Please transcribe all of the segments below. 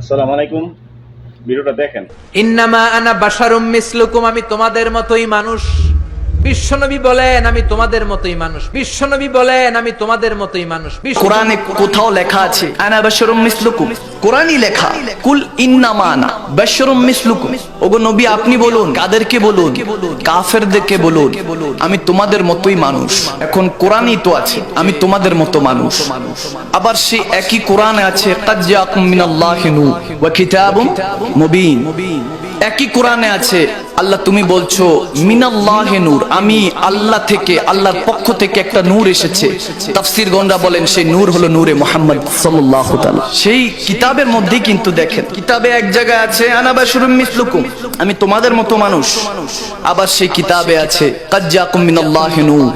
আসসালামু আলাইকুম। ভিডিওটা দেখেন। ইন্নামা আনা বাশারুম মিসলুকুম, আমি তোমাদের মতোই মানুষ। বিশ্বনবী বলেন আমি তোমাদের মতোই মানুষ। বিশ্বনবী বলেন আমি তোমাদের মতোই মানুষ। কোরআনে কোথাও লেখা আছে আনা বাশারুম মিসলুকুম? কোরআনই লেখা কুল ইন্নামা আনা বাশারুম মিসলুকুম। ওগো নবী আপনি বলুন, কাদেরকে বলুন? কাফেরদেরকে বলুন আমি তোমাদের মতোই মানুষ। এখন কোরআনই তো আছে আমি তোমাদের মতো মানুষ। আবার সেই একই কোরআনে আছে কাদ জাআকুম মিনাল্লাহি নূর ওয়া কিতাবুম মুবিন। একই কোরআনে আছে আল্লাহ তুমি বলছো মিনাল্লাহি নূর, আমি আল্লাহ থেকে, আল্লাহর পক্ষ থেকে একটা নূর এসেছে। তাফসীরগণরা বলেন সেই নূর হলো নূরে মুহাম্মদ সাল্লাল্লাহু তাআলা। সেই কিতাবের মধ্যেই কিন্তু দেখেন কিতাবে এক জায়গায় আছে আনা বাশারুম মিসলুকুম, আমি তোমাদের মতো মানুষ। আবার সেই কিতাবে আছে কাদ জাআকুম মিনাল্লাহি নূর।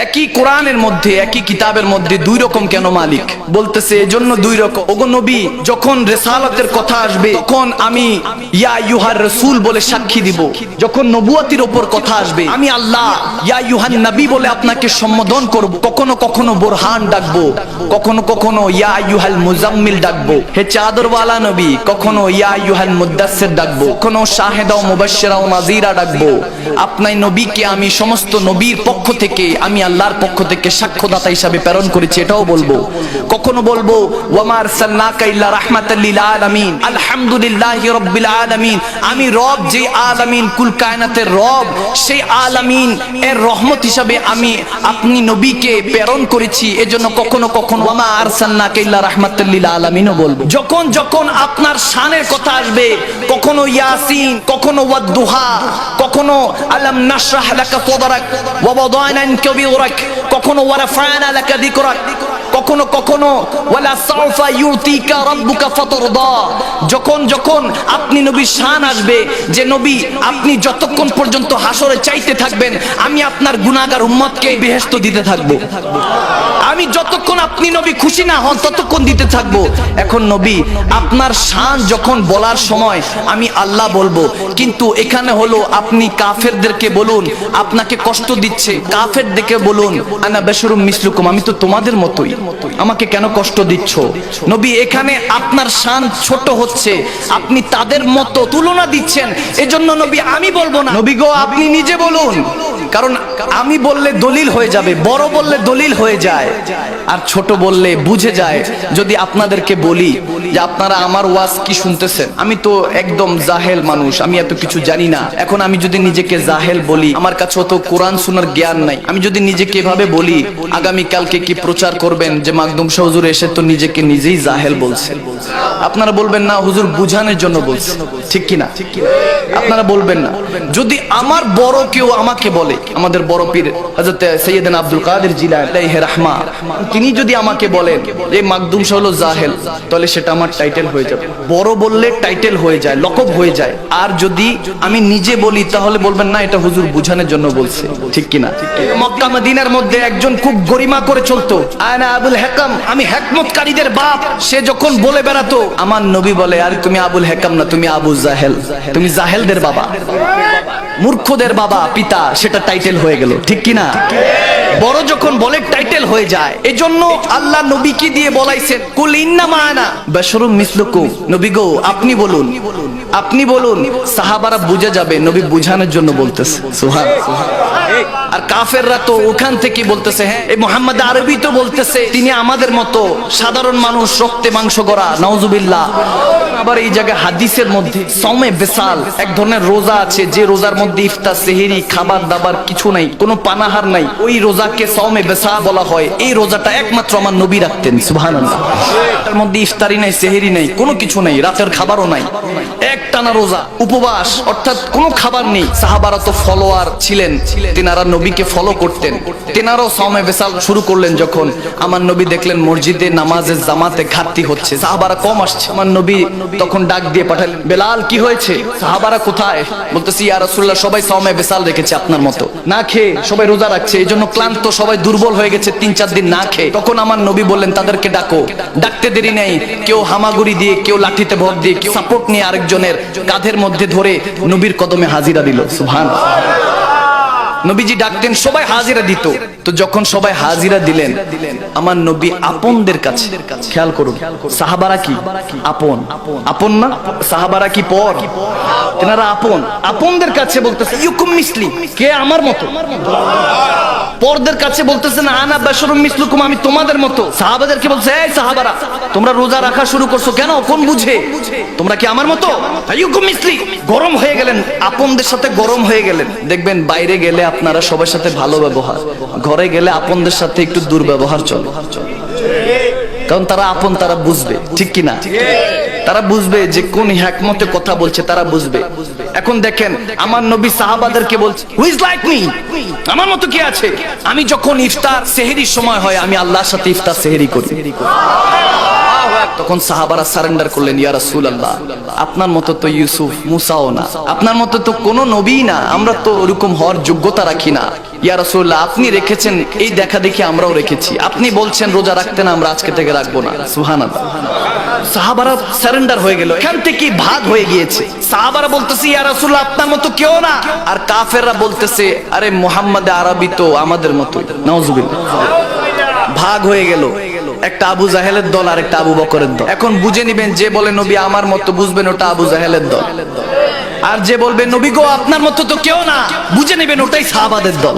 একই কোরআনের মধ্যে, একই কিতাবের মধ্যে দুই রকম কেন মালিক? বলতেছে এজন্য দুই রকম। ওগো নবী যখন রিসালাতের কথা আসবে তখন আমি ইয়া আইয়ুহার রাসূল বলে সাক্ষী দিব। যখন নবুয়তির উপর কথা আসবে আমি আল্লাহ ইয়া আইয়ুহান নবী বলে আপনাকে সম্বোধন করব। কখনো কখনো বুরহান ডাকবো, কখনো কখনো ইয়া আইয়ুহাল মুজাম্মিল ডাকবো, হে চাদরওয়ালা নবী। কখনো ইয়া আইয়ুহাল মুদ্দাসসির ডাকবো, কখনো শাহিদা ও মুবাশশিরা ও নাযীরা ডাকবো। আপনার নবীকে আমি সমস্ত নবীর পক্ষ থেকে, আমি আল্লাহর পক্ষ থেকে সাক্ষ্যদাতা হিসাবে প্রেরণ করেছি, এটাও বলবো। কখনো বলবো ওয়া মা আরসালনাকা ইল্লা রাহমাতাল লিল আলামিন, আলহামদুলিল্লাহি রাব্বিল আলামিন। আমি রব, যে আলামিন কুল কায়নাতের রব, সেই আলামিন এর রহমত হিসাবে আমি আপনি নবীকে প্রেরণ করেছি। এজন্য কখনো কখনো ওয়া মা আরসালনাকা ইল্লা রাহমাতাল লিল আলামিনও বলবো। যখন যখন আপনার শানের কথা আসবে কখনো ইয়াসিন, কখনো ওয়াদ-দুহা, কখনো আলাম নাশরাহ লাকা সাদরাক ওয়া ওয়াদানা আনকা বিযরাক, কখনো ওয়া রাফা'না লাকা যিকরাক, কখনো কখনো ওয়ালা সাউফা ইউতিকা রাব্বুকা ফাতারদা। যখন যখন আপনি নবীর শান আসবে যে নবী আপনি যতক্ষণ পর্যন্ত হাসরে চাইতে থাকবেন আমি আপনার গুনাহগার উম্মতকে বেহেশত দিতে থাকবো। আমি যতক্ষণ আপনি নবী খুশি না হন ততক্ষণ দিতে থাকবো। এখন নবী আপনার শান যখন বলার সময় আমি আল্লাহ বলবো, কিন্তু এখানে হলো আপনি কাফেরদেরকে বলুন আপনাকে কষ্ট দিচ্ছে, কাফেরদেরকে বলুন আনা বাশারুম মিসলুকুম, আমি তো তোমাদের মতোই, আমাকে কেন কষ্ট দিচ্ছ? নবী এখানে আপনার শান ছোট হচ্ছে, আপনি তাদের মতো তুলনা দিচ্ছেন। এজন্য নবী আমি বলবো না, নবী গো আপনি নিজে বলুন। কারণ আমি বললে দলিল হয়ে যাবে, বড় বললে দলিল হয়ে যায়, আর ছোট বললে বুঝে যায়। যদি আপনাদেরকে বলি যে আপনারা আমার ওয়াজ কি শুনতেছেন, আমি তো একদম জাহেল মানুষ, আমি এত কিছু জানি না। এখন আমি যদি নিজেকে জাহেল বলি, আমার কাছে অত কোরআন শোনার জ্ঞান নাই, আমি যদি নিজেকে এভাবে বলি, আগামী কালকে কি প্রচার করবেন যে মাকদুম শাহ হুজুর এসে তো নিজেকে নিজেই জাহেল বলছেন? আপনারা বলবেন না হুজুর বুঝানোর জন্য বলছে, ঠিক কি না? আপনারা বলবেন না। যদি আমার বড় কেউ আমাকে বলে, আমাদের বড় পীর হযরত সৈয়দনা আব্দুল কাদের জিলানী আলাইহি রাহমা, তিনি যদি আমাকে বলেন এই মাকদুম শাহ হলো জাহেল, তাহলে সেটা আমার টাইটেল হয়ে যাবে। বড় বললে টাইটেল হয়ে যায়, লকব হয়ে যায়। আর যদি আমি নিজে বলি তাহলে বলবেন না এটা হুজুর বুঝানোর জন্য বলছে, ঠিক কি না? মক্কা মদিনার মধ্যে একজন খুব গরিমা করে চলতো, আনা আবুল হেকাম, আমি হিকমতকারীদের বাপ। সে যখন বলে বেড়াতো আমার নবী বলে আরে তুমি আবুল হেকাম না, তুমি আবু জাহেল, তুমি জাহেলদের বাবা, মূর্খদের বাবা, পিতা, সেটা টাইটেল হয়ে গেল, ঠিক কি না? বড় যখন বলে টাইটেল হয়ে যায়। এজন্য আল্লাহ নবীকে দিয়ে বলাইছেন কুল ইন্নামা আনা বাশারুম মিসলুকুম, নবী গো আপনি বলুন, আপনি বলুন। সাহাবারা বুঝে যাবে নবী বুঝানোর জন্য বলতেছে, সুবহানাল্লাহ। আর কাফেররা তো ওখান থেকে বলতেছে হ্যাঁ এই মুহাম্মদ আরবি তো বলতেছে তিনি আমাদের মতো সাধারণ মানুষ, রক্তে মাংস গড়া, নাউজুবিল্লাহ। আবার এই জায়গায় হাদিসের মধ্যে সওমে বিসাল এক ধরনের রোজা আছে, যে রোজার মধ্যে ইফতার, সেহরি, খাবার দাবার কিছু নাই, কোনো পানাহার নাই, ওই রোজাকে সওমে বিসাল বলা হয়। এই রোজাটা একমাত্র আমার নবী রাখতেন, সুবহানাল্লাহ। তার মধ্যে ইফতারি নাই, সেহরি নাই, কোনো কিছু নাই, রাতের খাবারও নাই, একটানা রোজা, উপবাস, অর্থাৎ কোনো খাবার নেই। সাহাবারা তো ফলোয়ার ছিলেন, তেনারা নবীকে ফলো করতেন, তেনারাও সওমে বিসাল শুরু করলেন। যখন আমার নবী দেখলেন মসজিদে নামাজের জামাতে ঘাটতি হচ্ছে, সাহাবারা কম আসছে, আমার নবী তখন ডাক দিয়ে পাঠালেন বেলাল কি হয়েছে? সাহাবারা কোথায়? বলতেছি ইয়া রাসূলুল্লাহ সবাই সওমে বিসাল রেখেছে আপনার মতো, না খেয়ে সবাই রোজা রাখছে, এই জন্য ক্লান্ত, সবাই দুর্বল হয়ে গেছে ৩-৪ দিন না খেয়ে। তখন আমার নবী বললেন তাদেরকে ডাকো। ডাকতে দেরি নেই, কেউ হামাগুড়ি দিয়ে, কেউ লাঠিতে ভর দিয়ে, কেউ সাপোর্ট নিয়ে আরেকজনের কাঁধের মধ্যে ধরে নবীর কদমে হাজিরা দিল, সুবহানাল্লাহ। নবীজি ডাকতেন, সবাই হাজিরা দিত। তো যখন সবাই হাজিরা দিলেন, আমার নবী আপনদের কাছে, খেয়াল করুন, সাহাবারা কি আপন? আপন না? সাহাবারা কি পর? তেনারা আপন। আপনদের কাছে বলতেছে ইউকুম মিসলি, কে আমার মতো। পরদের কাছে বলতেছেন আনা বাশারুম মিসলুকুম, আমি তোমাদের মতো। সাহাবাদেরকে বলছে, এই সাহাবারা, তোমরা রোজা রাখা শুরু করছো কেন? কোন বুঝে? তোমরা কি আমার মতো? ইউকুম মিসলি। গরম হয়ে গেলেন, আপনদের সাথে গরম হয়ে গেলেন। দেখবেন বাইরে গেলে আপনারা সবার সাথে ভালো ব্যবহার, ঘরে গেলে আপনদের সাথে একটু দুর্ব্যবহার চলে। কারণ তারা আপন, তারা বুঝবে, ঠিক কিনা? তারা বুঝবে যে কোন হিকমতে কথা বলছে, তারা বুঝবে। এখন দেখেন, আমার নবী সাহাবাদেরকে বলছে, হু ইজ লাইক মি, আমার মতো কে আছে? আমি যখন ইফতার সেহরির সময় হয়, আমি আল্লাহর সাথে ইফতার সেহরি করি। তখন সাহাবারা সারেন্ডার করলেন, ইয়া রাসূলুল্লাহ, আপনার মতো তো ইউসুফ মুসাও না, আপনার মতো তো কোনো নবী না, আমরা তো ওরকম হওয়ার যোগ্যতা রাখি না। ইয়া রাসূলুল্লাহ, আপনি রেখেছেন, এই দেখা দেখি আমরাও রেখেছি। আপনি বলছেন রোজা রাখতে না, আমরা আজকে থেকে রাখবো না। সুবহানাল্লাহ। সাহাবারা সারেন্ডার হয়ে গেল, এখান থেকে ভাগ হয়ে গিয়েছে। সাহাবারা বলতেছে, ইয়া রাসূলুল্লাহ, আপনার মতো কেউ না। আর কাফেররা বলতেছে, আরে মুহাম্মদ আরবি তো আমাদের মতো। নাউজুবিল্লাহ। ভাগ হয়ে গেল, একটা আবু জাহেলের দল আর একটা আবু বকরের দল। এখন বুঝে নিবেন, যে বলে নবী আমার মতো, বুঝবেন ওটা আবু জাহেলের দল। আর যে বলবে নবী গো আপনার মতো তো কেউ না, বুঝে নেবেন ওটাই সাহাবাদের দল।